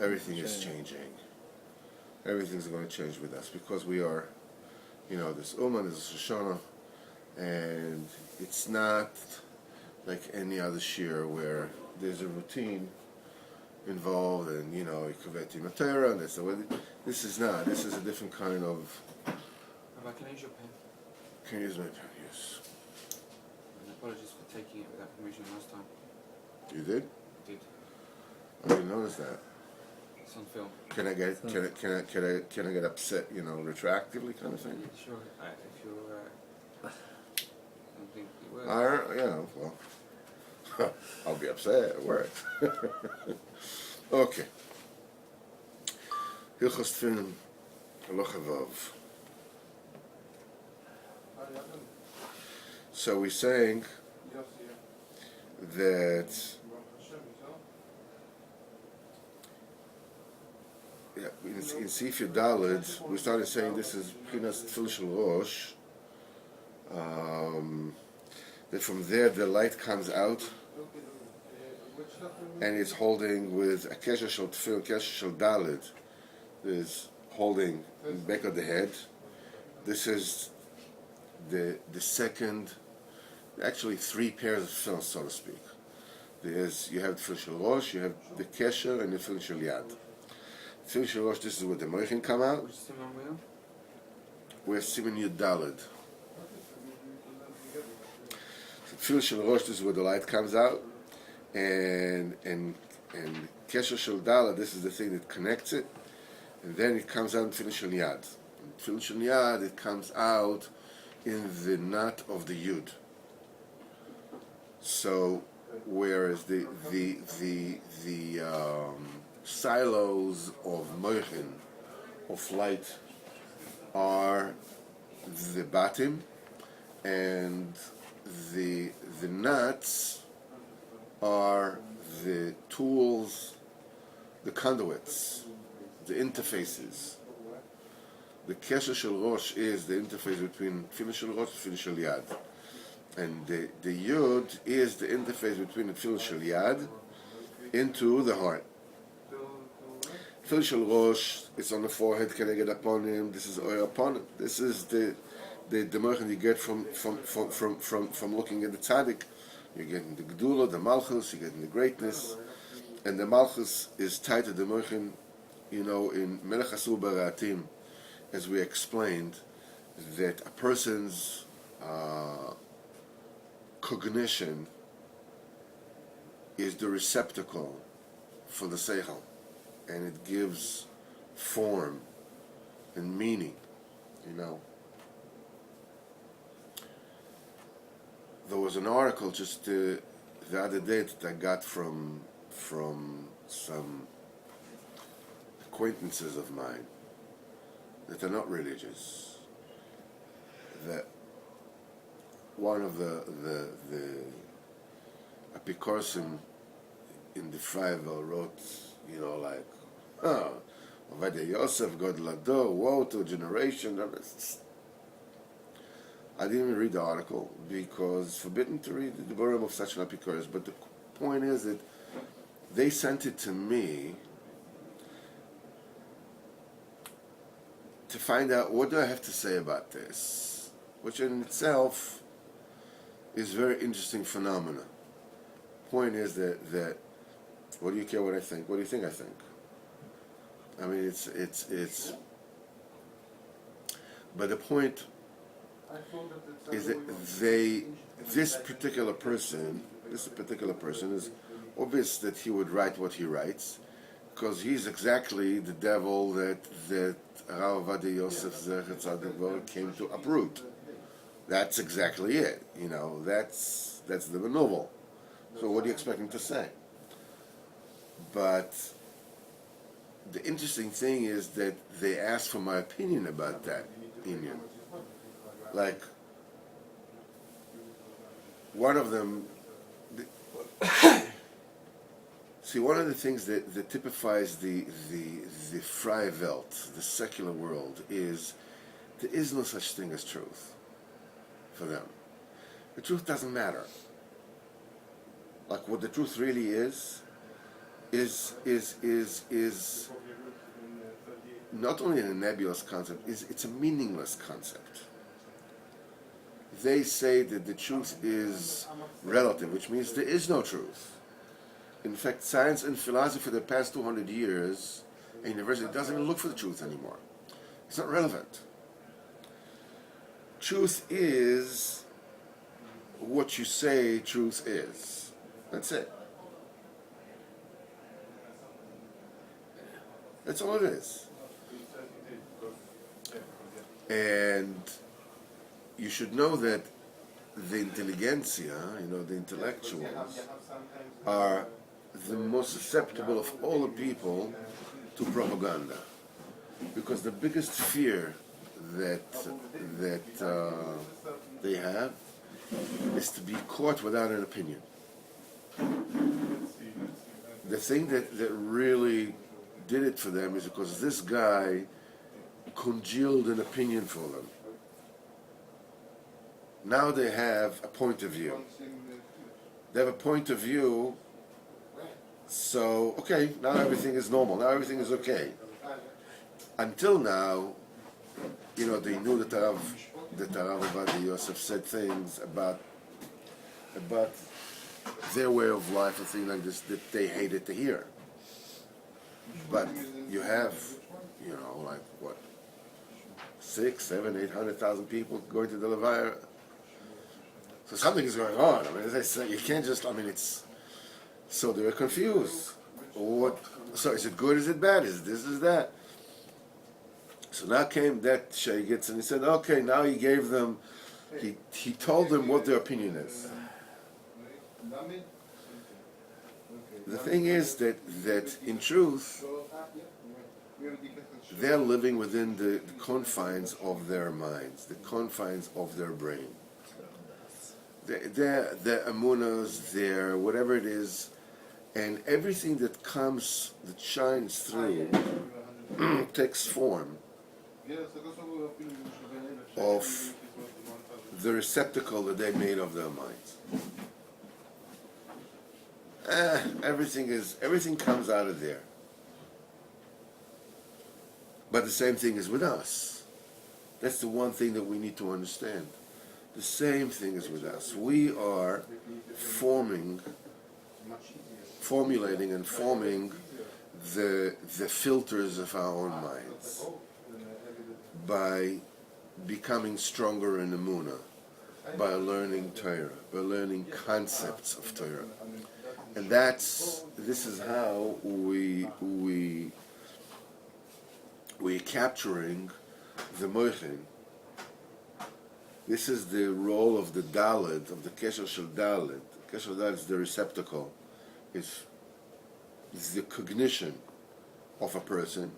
everything is changing. Everything's going to change with us because we are, this Ummah, this Shoshana, and it's not like any other shir where there's a routine involved and, Ikuveti Matera, and this is not. This is a different kind of... Rabbi, can I use your pen? Can you use my pen? Yes. And apologies for taking it without permission last time. You did? I did. I didn't notice that. It's on film. Can I get upset, retroactively kind of thing? Yeah, sure. If you're, I don't think you will. Well, I'll be upset. It works. Okay. Hilchos Teffilin, Halacha Vav. So we're saying that in Sifir Daled, we started saying this is Pinas Tfil Shel Rosh. That from there the light comes out and it's holding with a Kesher Shel Tfil, Kesher Shel Daled, is holding in the back of the head. This is the second, actually three pairs of tefillin, so to speak. You have Tfil Shel Rosh, you have the Kesher, and the Tfil Shel Yad. Tfil Shel Rosh, this is where the Moichin come out. Which Simon wheel? We're Siman Yud Daled. Tfil Shel Rosh, this is where the light comes out, and Kesher Shel Daled, this is the thing that connects it, and then it comes out in Tfil Shel Yad. In Tfil Shel Yad, it comes out in the knot of the Yud. So, whereas the silos of Moichin, of light, are the batim, and the nuts are the tools, the conduits, the interfaces. The Kesher Shel Rosh is the interface between Tefilin Shel Rosh and Tefilin Shel Yad. And the Yud is the interface between the Tefilin Shel Yad into the heart. Tefilin Shel Rosh, it's on the forehead, can I get upon him? This is oil upon him. This is the Moichin you get from looking at the tzaddik. You're getting the Gedula, the Malchus, you're getting the greatness. And the Malchus is tied to the Moichin, in Melech Asur Baratim, as we explained, that a person's cognition is the receptacle for the seichel, and it gives form and meaning. There was an article just the other day that I got from some acquaintances of mine that are not religious, that one of the Apikorsim in the Freivel wrote, Ovadia Yosef, God Lado, woe to a generation. I didn't even read the article because it's forbidden to read the Devarim of such an Apikoros, but the point is that they sent it to me to find out what do I have to say about this, which in itself is a very interesting phenomena. Point is that what do you care what I think? What do you think I think? I mean, it's. But the point is that this particular person is obvious that he would write what he writes, because he's exactly the devil that Rav Ovadia Yosef Zecher Tzaddik came to uproot. That's exactly it. That's the renewal. So what do you expect him to say? But the interesting thing is that they asked for my opinion about that opinion. Like, one of them, see, one of the things that typifies the freie Welt, the secular world, is there is no such thing as truth for them. The truth doesn't matter. Like, what the truth really is is not only a nebulous concept, it's a meaningless concept. They say that the truth is relative, which means there is no truth. In fact, science and philosophy for the past 200 years, a university doesn't even look for the truth anymore. It's not relevant. Truth is what you say truth is. That's it. That's all it is. And you should know that the intelligentsia, the intellectuals, are the most susceptible of all the people to propaganda. Because the biggest fear that they have is to be caught without an opinion. The thing that really did it for them is because this guy congealed an opinion for them. Now they have a point of view. They have a point of view, so, okay, now everything is normal, now everything is okay. Until now, they knew that Rav Ovadia Yosef said things about their way of life and things like this that they hated to hear. But you have, like what, 6, 7, 800,000 people going to the Levaya. So something is going on. As I say, you can't just, it's, so they were confused. So is it good, is it bad, is this, is that? So now came that Shaygitz and he said, okay, now he gave them, he told them what their opinion is. The thing is that in truth, they're living within the confines of their minds, the confines of their brain. Their amunas, their whatever it is, and everything that shines through, takes form of the receptacle that they made of their minds. Everything comes out of there. But the same thing is with us. That's the one thing that we need to understand. The same thing is with us. We are formulating and forming the filters of our own minds by becoming stronger in Emunah, by learning Torah, by learning concepts of Torah. And this is how we're capturing the Moichin. This is the role of the Dalet, of the Kesher Shel Dalet. Kesher Dalet is the receptacle, is the cognition of a person,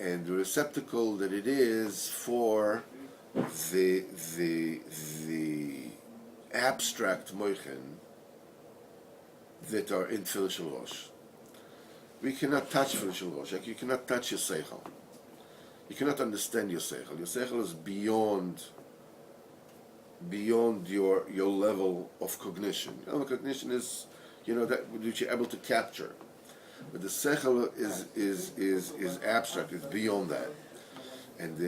and the receptacle that it is for the abstract Moichin that are in Tefilin Shel Rosh. We cannot touch Tefilin Shel Rosh. Like you cannot touch your seichel. You cannot understand your seichel. Your seichel is beyond your level of cognition. Cognition is, that which you're able to capture. But the seichel is abstract. It's beyond that. And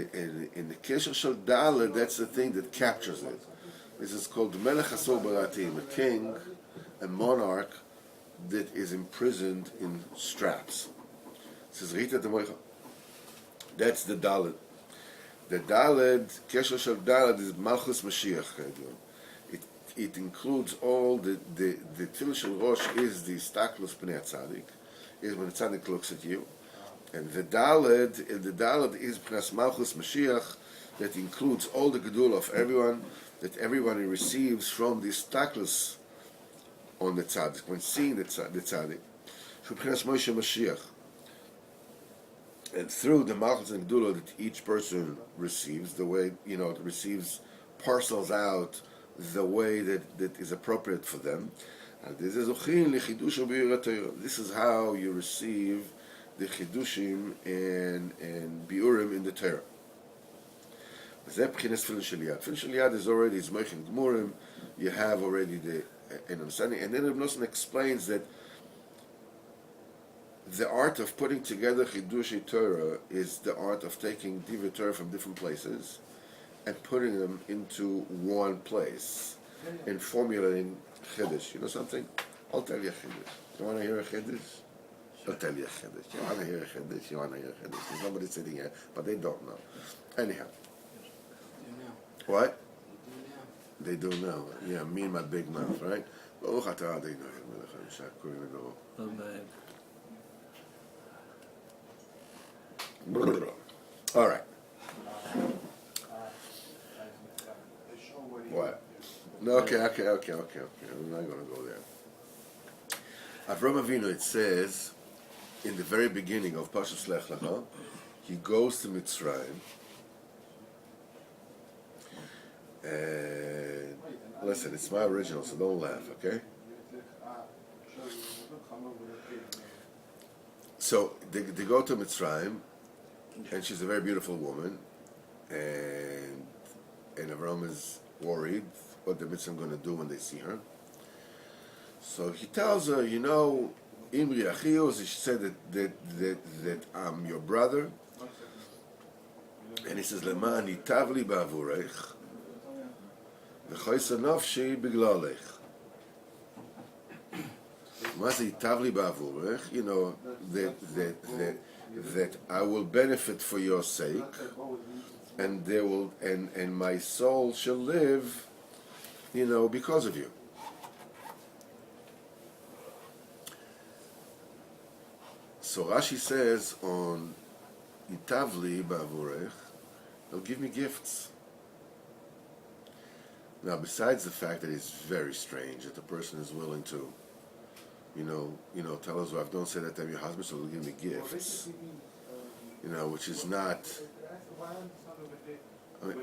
in the Kesher Shel Dalet, that's the thing that captures it. This is called Melech Asor Baratim, a king, a monarch that is imprisoned in straps. This is Rita de Moicha. That's the Dalet. The Dalet, Kesher Shel Dalet, is Malchus Mashiach. It includes all the Tefilin Shel Rosh is the Staklus Pnei Tzadik, is when the Tzadik looks at you. And the Dalet is Pnas Malchus Mashiach, that includes all the Gedul of everyone, that everyone receives from the Staklus on the Tzaddik, when seeing the Tzaddik. Pnas Moshe Mashiach. And through the Malchus and Gedula that each person receives, the way, it receives, parcels out the way that is appropriate for them. And this is how you receive the Chidushim and Biurim in the Torah. Tefilin Shel Yad is already, it's Moichin Gmurim, you have already an understanding. And then Ibn Nosson explains that the art of putting together Chidushei Torah is the art of taking Divrei Torah from different places and putting them into one place and formulating Chiddush. You know something? I'll tell you a Chiddush. You want to hear a Chiddush? I'll tell you a Chiddush. You want to hear a Chiddush? You want to hear a Chiddush? There's nobody sitting here, but they don't know. Anyhow. What? They do now. Yeah, me and my big mouth, right? All right. What? No, okay. I'm not going to go there. Avram Avinu, it says, in the very beginning of Parshas Lech Lecha, he goes to Mitzrayim, and listen, it's my original, so don't laugh, okay? So they go to Mitzrayim, and she's a very beautiful woman, and Avram is worried what the Mitzrayim going to do when they see her. So he tells her, you know, Imri Achios, he said that I'm your brother, and he says, Leman itavli ba'avurech, v'choysa nafshi biglalech. Mazi itavli ba'avurech, you know, that I will benefit for your sake, and there will and my soul shall live, you know, because of you. So Rashi says on Itavli ba'avurech, they'll give me gifts. Now, besides the fact that it's very strange that the person is willing to, you know, tell his wife, don't say that to your husband, so they'll give me gifts. You know, which is not. I mean,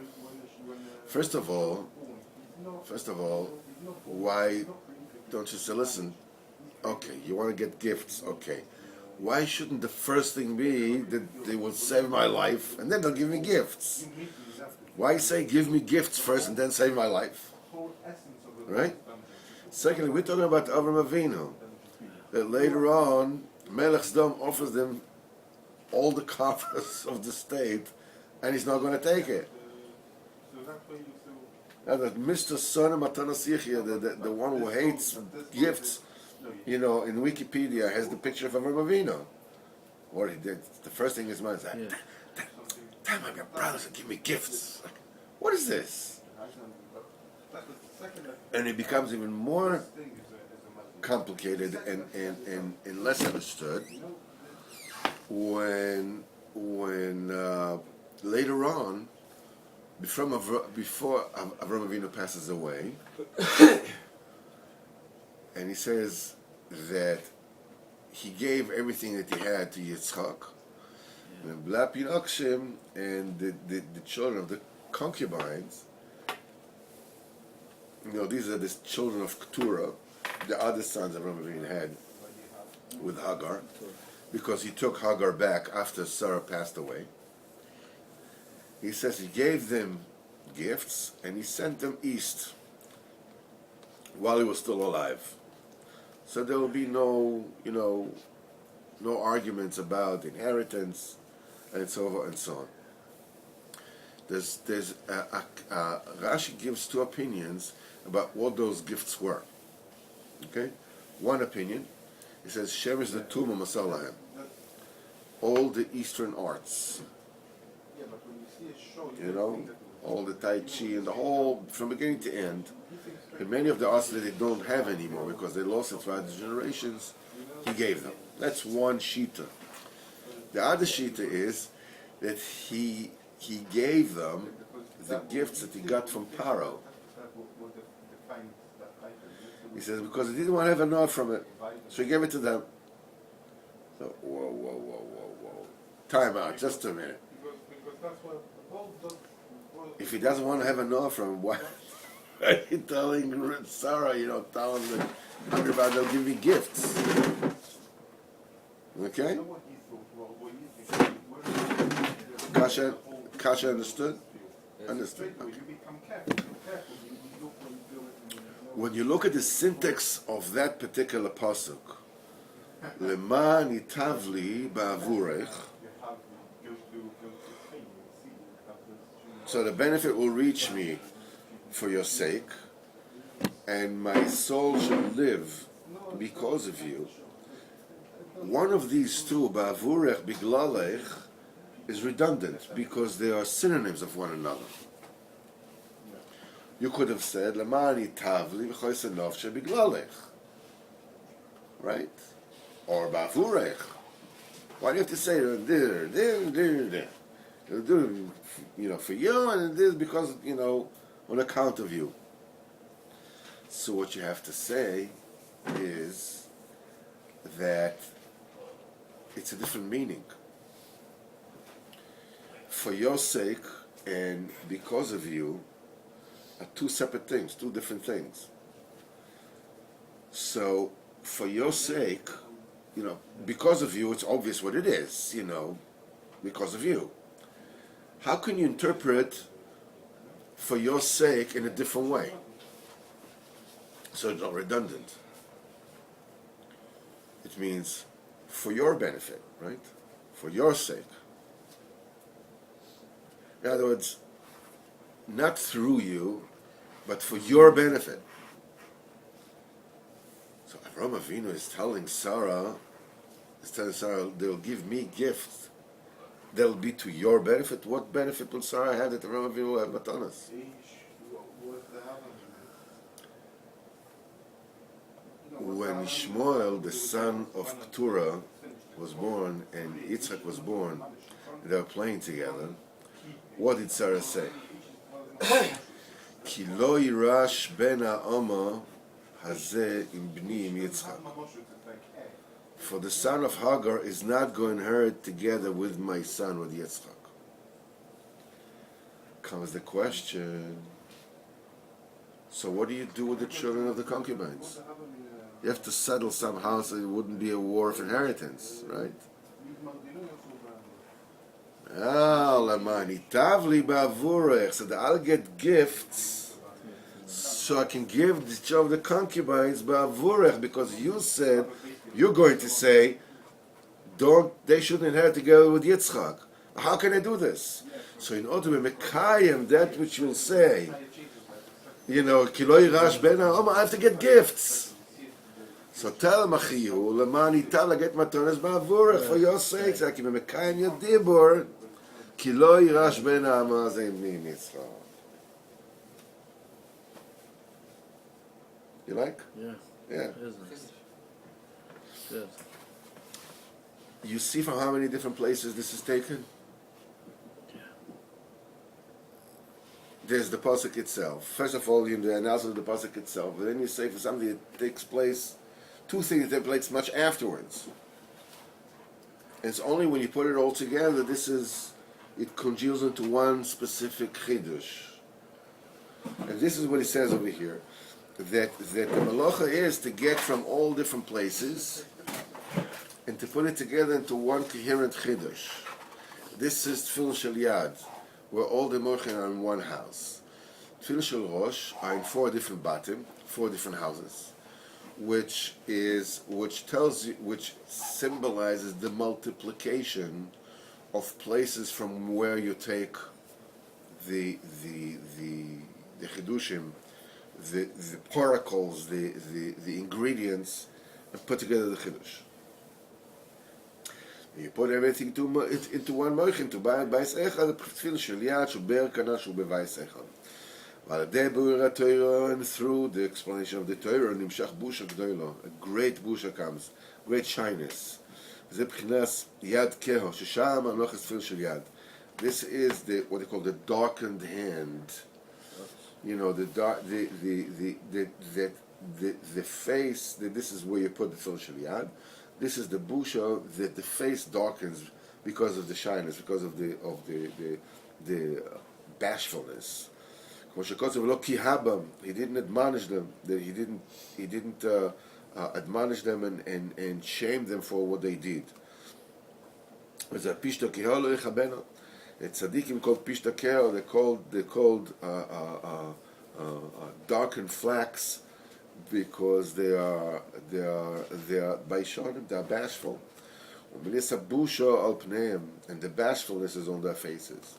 first of all, why don't you say, listen, okay, you want to get gifts, okay. Why shouldn't the first thing be that they will save my life and then they'll give me gifts? Why say give me gifts first and then save my life? Right? Secondly, we're talking about Avram Avinu. That later on, Melech Sdom offers them all the coffers of the state and he's not going to take it. Now that Mr. Son of Matanas Yichya, the one who hates gifts, you know, in Wikipedia has the picture of Avram Avinu. Or he did. The first thing his mind is, damn, my brothers give me gifts. Like, what is this? And it becomes even more complicated and less understood when later on, before Avram Avinu passes away, and he says that he gave everything that he had to Yitzchak, and the children of the concubines, you know, these are the children of Keturah, the other sons Avram Avinu had with Hagar, because he took Hagar back after Sarah passed away. He says he gave them gifts and he sent them east while he was still alive. So there will be no arguments about inheritance and so forth and so on. Rashi gives two opinions about what those gifts were. Okay, one opinion, he says Shem is the Tuma Masalahem, all the Eastern arts. You know, all the Tai Chi and the whole, from beginning to end. And many of the arts that they don't have anymore because they lost it throughout the generations, he gave them. That's one shita. The other shita is that he gave them the gifts that he got from Paro. He says because he didn't want to have enough from it, so he gave it to them. So whoa. Time out, just a minute. If he doesn't want to have enough from him, why are you telling Sarah, tell him that everybody will give me gifts? Okay? Kasha understood? Understood. Okay. When you look at the syntax of that particular pasuk, למען ייטב לי בעבורך. So the benefit will reach me for your sake, and my soul shall live because of you. One of these two, ba'avurech, biglalech, is redundant because they are synonyms of one another. You could have said, Lama'an itav li v'choyse nofshe biglalech. Right? Or ba'avurech. Why do you have to say, there? It'll do, for you, and this because, on account of you. So what you have to say is that it's a different meaning. For your sake and because of you are two separate things, two different things. So for your sake, because of you, it's obvious what it is, because of you. How can you interpret for your sake in a different way? So it's not redundant. It means for your benefit, right? For your sake. In other words, not through you, but for your benefit. So Avraham Avinu is telling Sarah, they'll give me gifts. They'll be to your benefit. What benefit will Sarah have that Avraham Avinu will have matanas? When Ishmael, the son of Keturah, was born and Yitzchak was born, they were playing together, what did Sarah say? Ki lo yirash ben ha'ama hazeh im bni im Yitzchak. For the son of Hagar is not going to hurt together with my son, with Yitzchak. Comes the question, so what do you do with the children of the concubines? You have to settle somehow so it wouldn't be a war of inheritance, right? So that I'll get gifts so I can give the children of the concubines ba'avurech, because you said, you're going to say, they shouldn't inherit together with Yitzchak. How can I do this? So in order to be mekayem, that which you'll say, ki lo yirash ben ha'oma, I have to get gifts. So tell him, Achiyu, leman itav get matanas ba'avurech, for your sake, so I can be mekayem your dibur, ki lo yirash ben ha'oma ze imni Yitzchak. You like? Yeah. Yeah. Good. You see from how many different places this is taken? Yeah. There's the pasuk itself. First of all, in the announcement of the pasuk itself, but then you say for something that takes place, two things that take place much afterwards. And it's only when you put it all together, it congeals into one specific chidush. And this is what he says over here, that the malacha is to get from all different places and to put it together into one coherent chidush. This is Teffilin Shel Yad, where all the moichin are in one house. Teffilin Shel Rosh are in four different batim, four different houses, which symbolizes the multiplication of places from where you take the chidushim, the particles, the ingredients, and put together the chidush. You put everything into one moichin, to bais echad, the Teffilin Shel Yad, shuber kana shube bais echad. And through the explanation of the Torah, nimshach busha gdoilo, a great busha comes, great shyness. Ze b'chinas yad keho, shesham anochas Teffilin Shel Yad. This is what they call the darkened hand. The face. This is where you put the Teffilin Shel Yad. This is the busha that the face darkens because of the shyness, because of the bashfulness. He didn't admonish them. He didn't admonish them and shame them for what they did. Tzaddikim called pishta keo. They're called darkened flax, because they are Baishanim, they are bashful. And the bashfulness is on their faces.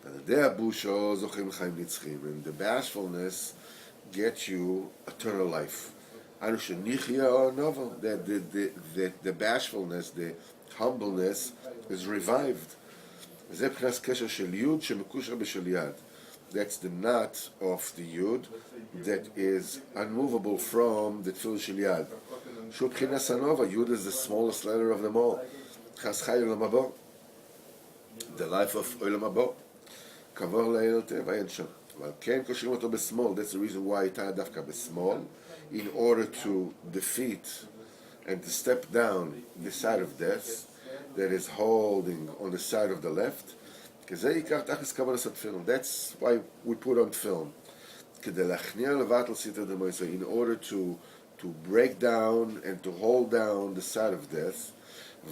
And the bashfulness gets you eternal life. That the bashfulness, the humbleness is revived. That's the knot of the yud that is unmovable from the tefillin shel yad. Yud is the smallest letter of them all. The life of olam haba. Kavor le'el teva אין שם. אבל כן קושרים אותו בשמאל. That's the reason why it had דווקא בשמאל, in order to defeat and to step down the side of death that is holding on the side of the left. That's why we put on film. In order to break down and to hold down the side of death,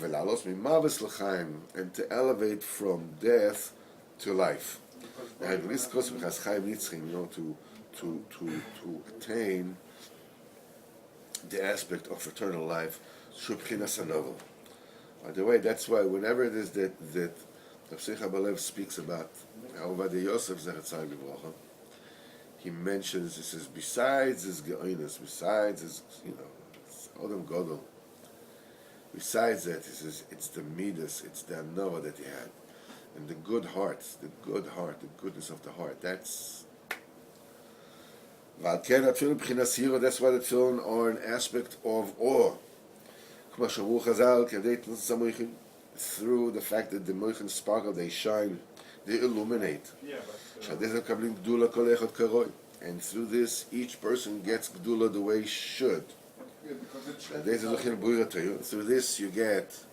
and to elevate from death to life. To attain the aspect of eternal life. By the way, that's why whenever it is that Rav Simcha Balev speaks about Ovadia Yosef Zechatzai Livrocha, he mentions, he says, besides his geoinus, besides his, Odom Godel, besides that, he says, it's the midas, it's the anova that he had, and the good heart, the goodness of the heart. That's why the tefillin are an aspect of awe. Through the fact that the moichin sparkle, they shine, they illuminate. And through this, each person gets gdula the way he should. Through this, you get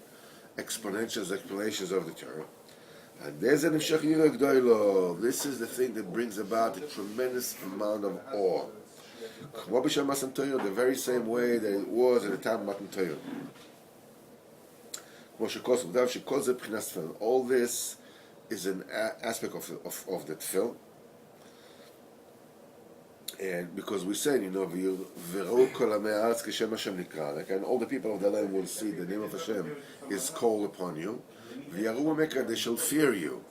explanations of the Torah. And this is the thing that brings about a tremendous amount of awe. The very same way that it was at the time of Matan Torah. All this is an aspect of the tefillin. And because we said, and all the people of the land will see the name of Hashem is called upon you. They shall fear you.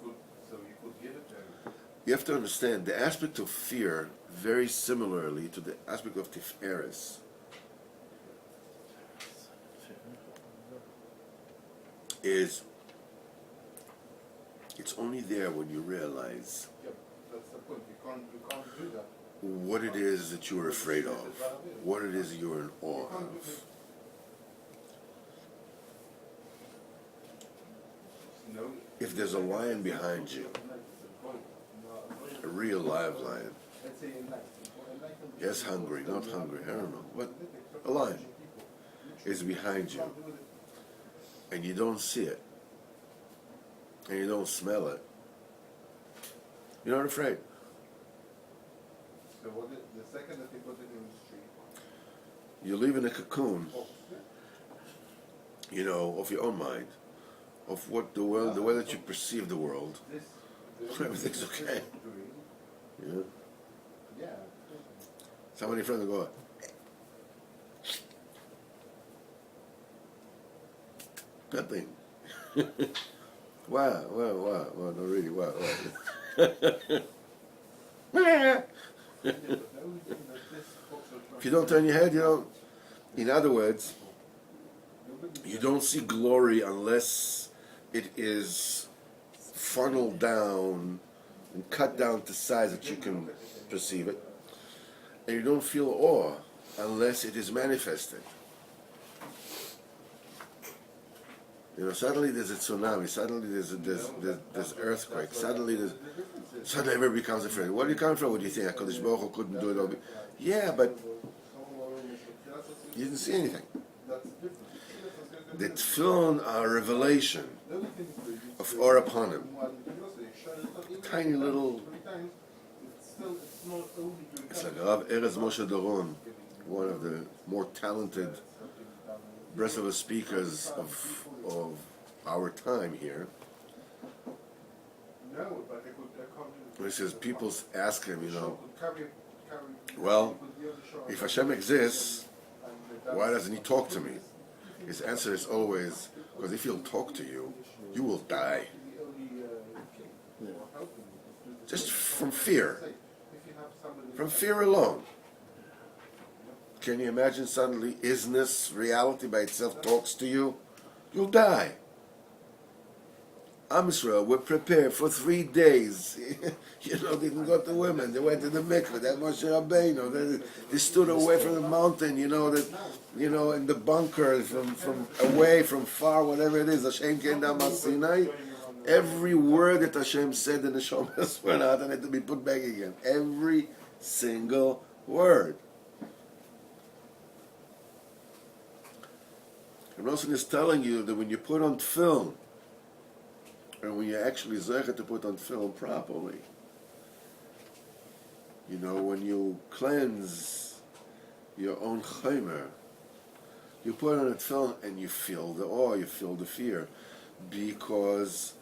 You have to understand the aspect of fear very similarly to the aspect of tiferes. It's only there when you realize that's the point. You can't do that. What it is that you're afraid of, what it is you're in awe of. If there's a lion behind you, a real live lion, yes, hungry, not hungry, I don't know, but a lion is behind you, and you don't see it, and you don't smell it, you're not afraid. So the second that they put it in the street, you live in a cocoon, of your own mind, of what the world, the way that you perceive the world. Everything's okay. Yeah. Somebody in front will go, nothing. Wow, not really, wow. If you don't turn your head, you don't. In other words, you don't see glory unless it is funneled down and cut down to size that you can perceive it. And you don't feel awe unless it is manifested. Suddenly there's a tsunami, suddenly there's earthquake, suddenly everybody becomes afraid. Where do you come from? What do you think? HaKadosh Baruch Hu couldn't do it all? Yeah, but you didn't see anything. The tefillin are a revelation of Or upon him. Tiny little. It's like Rav Erez Moshe Doron, one of the more talented Breslov speakers of our time here. He says people ask him, Well, if Hashem exists, why doesn't He talk to me? His answer is always, because if He'll talk to you, you will die. Just from fear. From fear alone. Can you imagine suddenly isness, reality by itself talks to you? You'll die. Am Yisrael were prepared for 3 days. They didn't go to women. They went to the mikveh. That Moshe Rabbeinu. They stood away from the mountain. In the bunker, from away, from far, whatever it is. Hashem came down Mount Sinai. Every word that Hashem said in the Shomas went out and had to be put back again. Every single word. And Rosen is telling you that when you put on film, and when you're actually zeicher to put on film properly, when you cleanse your own chaymer, you put on a film and you feel the awe, you feel the fear, because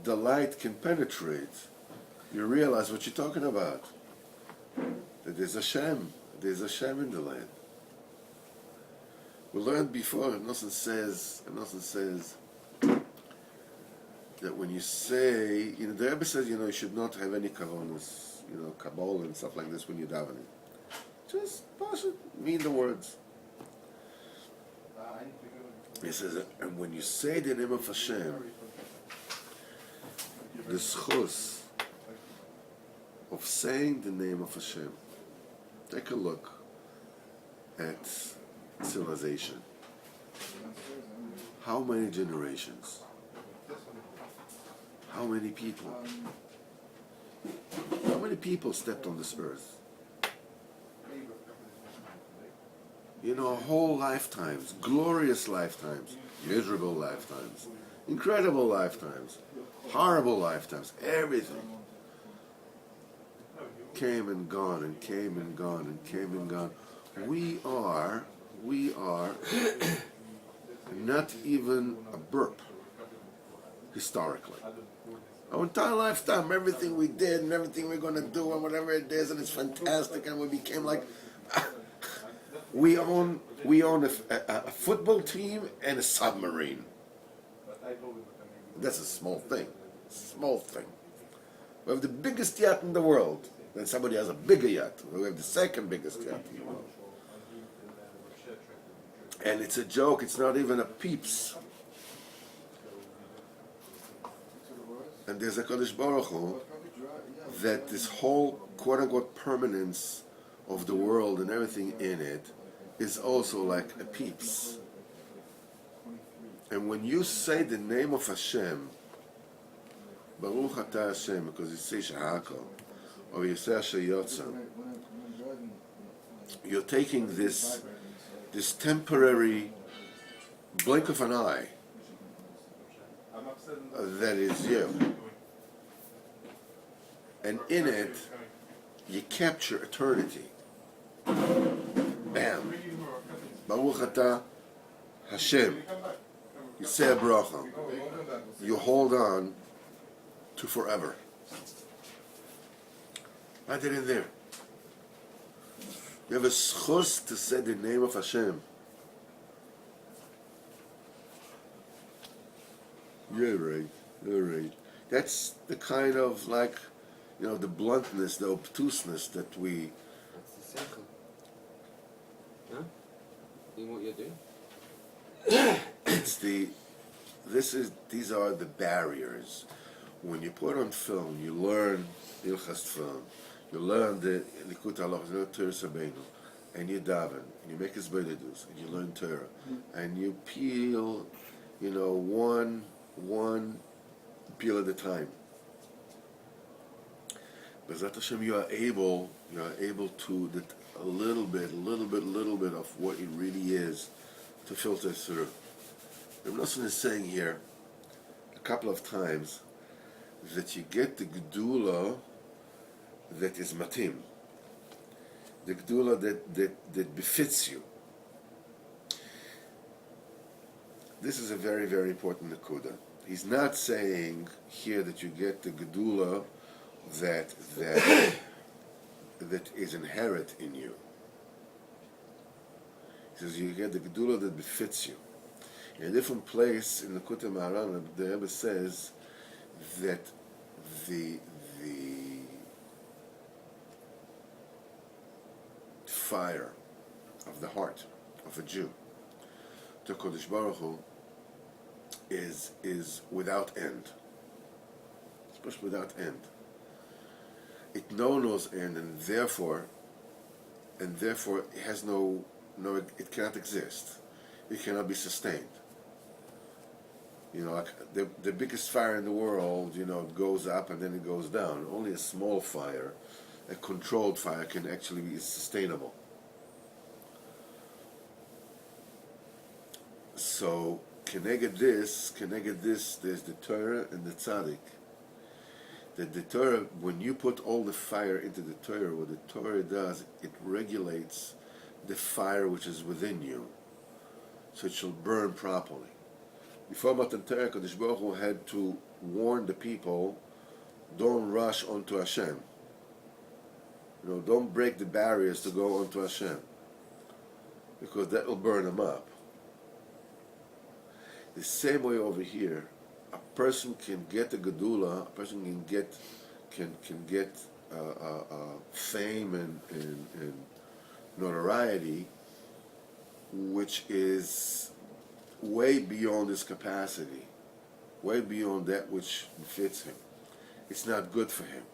the light can penetrate. You realize what you're talking about. That there's Hashem in the land. We learned before, Nosson says that when you say, the Rebbe says, you should not have any kavanos, kabbalah and stuff like this when you're davening. Just mean the words. He says, and when you say the name of Hashem, the schus of saying the name of Hashem, take a look at civilization. How many generations? How many people? How many people stepped on this earth? Whole lifetimes, glorious lifetimes, miserable lifetimes, incredible lifetimes, horrible lifetimes, everything came and gone and came and gone and came and gone. We are not even a burp historically. Our entire lifetime, everything we did and everything we're going to do and whatever it is, and it's fantastic, and we became like we own a football team and a submarine. That's a small thing. We have the biggest yacht in the world. Then somebody has a bigger yacht. We have the second biggest yacht in the world. And it's a joke. It's not even a peeps. And there's a Kodesh Baruch Hu that this whole quote-unquote permanence of the world and everything in it is also like a peeps. And when you say the name of Hashem, Baruch Atah Hashem, because you say Shahakol, or you say Asher Yotzam, you're taking this temporary blink of an eye that is you, and in it you capture eternity. Bam. Baruch Atah Hashem. You say a bracha. You hold on to forever. Right in there. You have a schus to say the name of Hashem. You're right. That's the kind of the bluntness, the obtuseness that we... That's the second. Huh? Doing what you're doing? These are the barriers. When you put on film, you learn Ilchas film, you learn the Likutei, you learn Torah Sabbeinu, and you daven, and you make his bededus, and you learn Torah, and you peel, one peel at a time. B'ezrat Hashem, you are able to that a little bit of what it really is to filter through. Reb Nosson is saying here a couple of times that you get the Gedula that is matim, the Gedula that befits you. This is a very, very important Nakuda. He's not saying here that you get the Gedula that that is inherent in you. He says you get the Gedula that befits you. In a different place in the Likutei Maharan, the Rebbe says that the fire of the heart of a Jew to Kodesh Baruch Hu is without end. It's without end. It knows end, and therefore it has no, it cannot exist. It cannot be sustained. You know, like the biggest fire in the world, you know, it goes up and then it goes down. Only a small fire, a controlled fire, can actually be sustainable. So, keneged this, there's the Torah and the Tzaddik. That the Torah, when you put all the fire into the Torah, what the Torah does, it regulates the fire which is within you, so it shall burn properly. Before Matan Torah, Kadosh Baruch Hu had to warn the people, don't rush onto Hashem. You know, don't break the barriers to go onto Hashem, because that will burn them up. The same way over here, a person can get a gedula, a person can get fame and notoriety, which is way beyond his capacity, way beyond that which fits him. It's not good for him.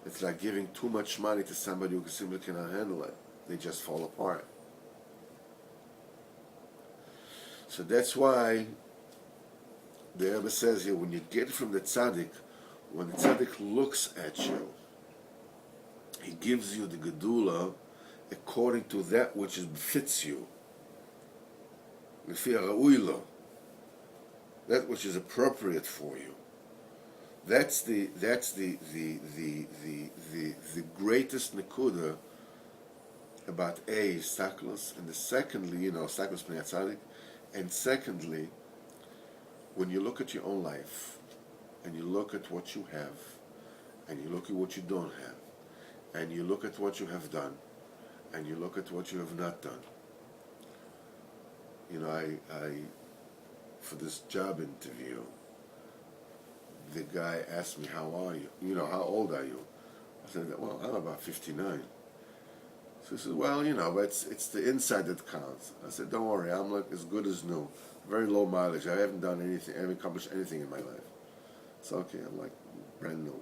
It's like giving too much money to somebody who simply cannot handle it. They just fall apart. So that's why the Rebbe says here, when you get from the tzaddik, when the tzaddik looks at you, he gives you the gedula according to that which befits you. That which is appropriate for you. That's the greatest nekuda about staklos, and the secondly, staklos pnei tzaddik, and secondly, when you look at your own life, and you look at what you have, and you look at what you don't have, and you look at what you have done, and you look at what you have not done. I for this job interview, the guy asked me, how are you? How old are you? I said, well, I'm about 59. So he said, well, it's the inside that counts. I said, don't worry, I'm like as good as new. Very low mileage. I haven't done anything, I haven't accomplished anything in my life. It's okay, I'm like brand new.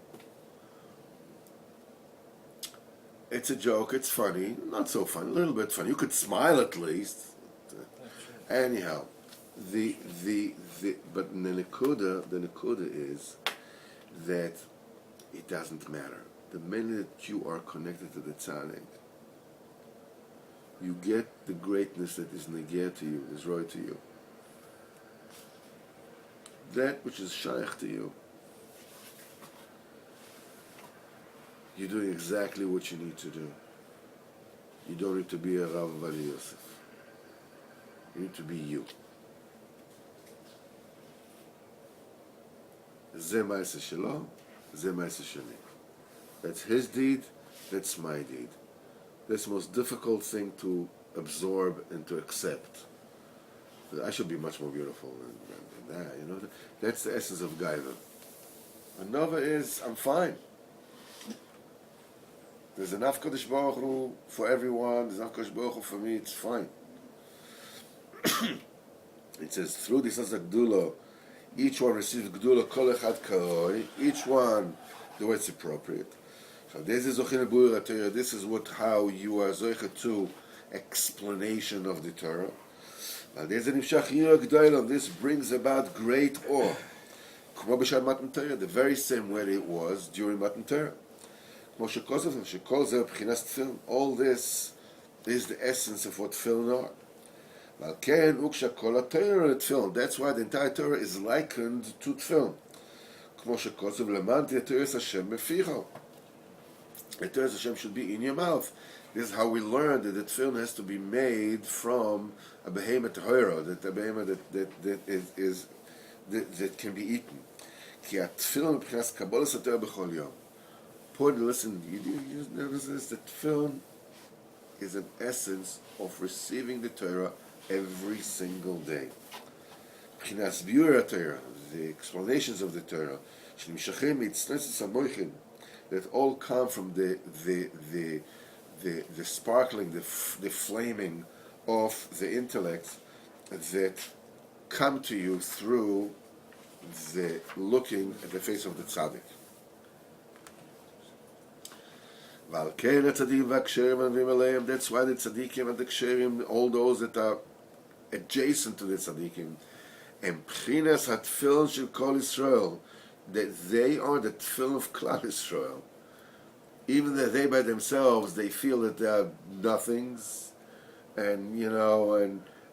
It's a joke, it's funny, not so funny, a little bit funny. You could smile at least. Anyhow, but the nekuda is that it doesn't matter. The minute you are connected to the tzaddik, you get the greatness that is negir to you, is roy to you. That which is shaykh to you, you're doing exactly what you need to do. You don't need to be a Rav Vali Yosef. You need to be you. Ze ma'aseh shelo, ze ma'aseh sheli. That's his deed, that's my deed. That's the most difficult thing to absorb and to accept. I should be much more beautiful than that, That's the essence of Gaiva. Another is, I'm fine. There's enough Kodesh Baruch Hu for everyone, there's enough Kodesh Baruch Hu for me, it's fine. It says, through this as a Gdula, each one receives Gdula, kol echad karoi, each one the way it's appropriate. So this is how you are zoicha to explanation of the Torah. This brings about great awe. The very same way it was during Matan Torah. All this is the essence of what Teffilin are. That's why the entire Torah is likened to Teffilin. The Torah Hashem should be in your mouth. This is how we learn that the Teffilin has to be made from a behemoth tahora, that a behemoth that can be eaten. important. Listen, you just notice this, that Tefillin is an essence of receiving the Torah every single day. B'chinas biur Torah, the explanations of the Torah, that all come from the sparkling, the flaming of the intellect that come to you through the looking at the face of the tzaddik. That's why the tzaddikim and the ksherim, all those that are adjacent to the tzaddikim, and Pchinas HaTefillin shel Kol Yisrael, that they are the Tefillin of Klal Yisrael. Even though they by themselves, they feel that they are nothings, and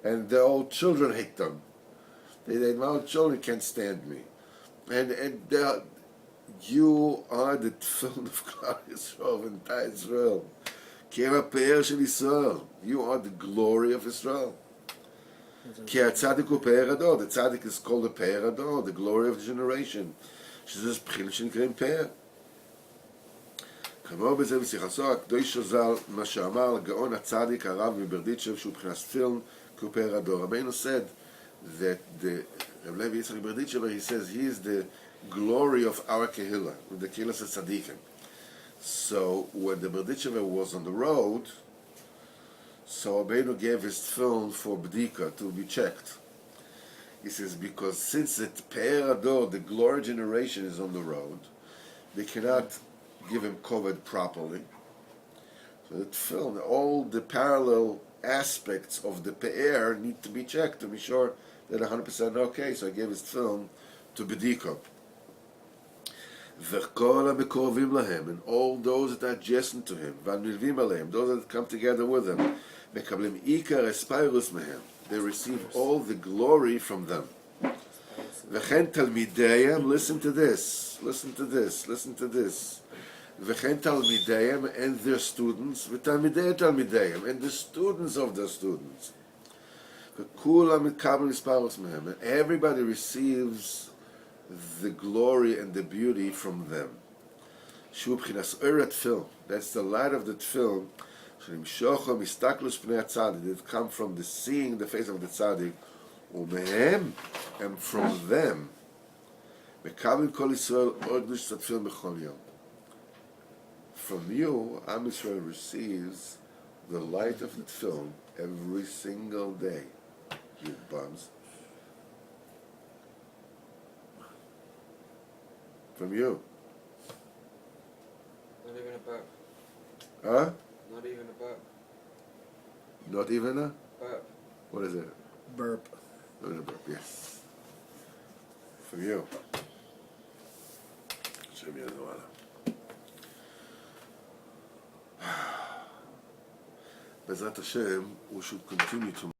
and their old children hate them. My old children can't stand me, and you are the Tefillin of Klal Yisrael, of entire Israel. Kera Pe'er Shel Yisrael. You are the glory of Israel. Ki HaTzadik Hu Pe'er Ador. The Tzadik is called the Pe'er Ador, the glory of the generation. שזה בחיל שנקראים פאר. כמו בזה בשיחתו, הקדוש שז"ל, מה שאמר לגאון הצדיק הרב מברדיצ'ב, שהוא בחינת פילם כפאר הדור. Rabbeinu said that the Reb Levi Yitzchak Berdichever, he says he is the glory of our Kehillah, the Kehillah Tzadikim. So when the Berdichever was on the road, so Rabbeinu gave his film for Bdika to be checked. He says, because since the Pe'er Ador, the glory generation, is on the road, they cannot give him COVID properly. So that film, all the parallel aspects of the Pe'er need to be checked to be sure that 100% okay. So I gave his film to B'diko. V'kol ha'mekorovim lahem, and all those that are adjacent to him, v'anilvim aleim, those that come together with him, mekablim ikar espirus mehem, they receive all the glory from them. V'chen talmideyim, listen to this, listen to this, listen to this. V'chen talmideyim, and their students, v'talmidei talmideyim, and the students of their students. V'kulam mekablim espirus mehem, and everybody receives the glory and the beauty from them. Shu b'chinas orat film, that's the light of the film. That come from the seeing the face of the tzaddik, and from them, from you, Am Yisrael receives the light of the film every single day. You bums. From you. Not even a burp. Huh? Not even a burp. Not even a? Burp. What is it? Burp. Not even a burp, yes. From you. Hashem Yadawala. Bezrat Hashem, we should continue to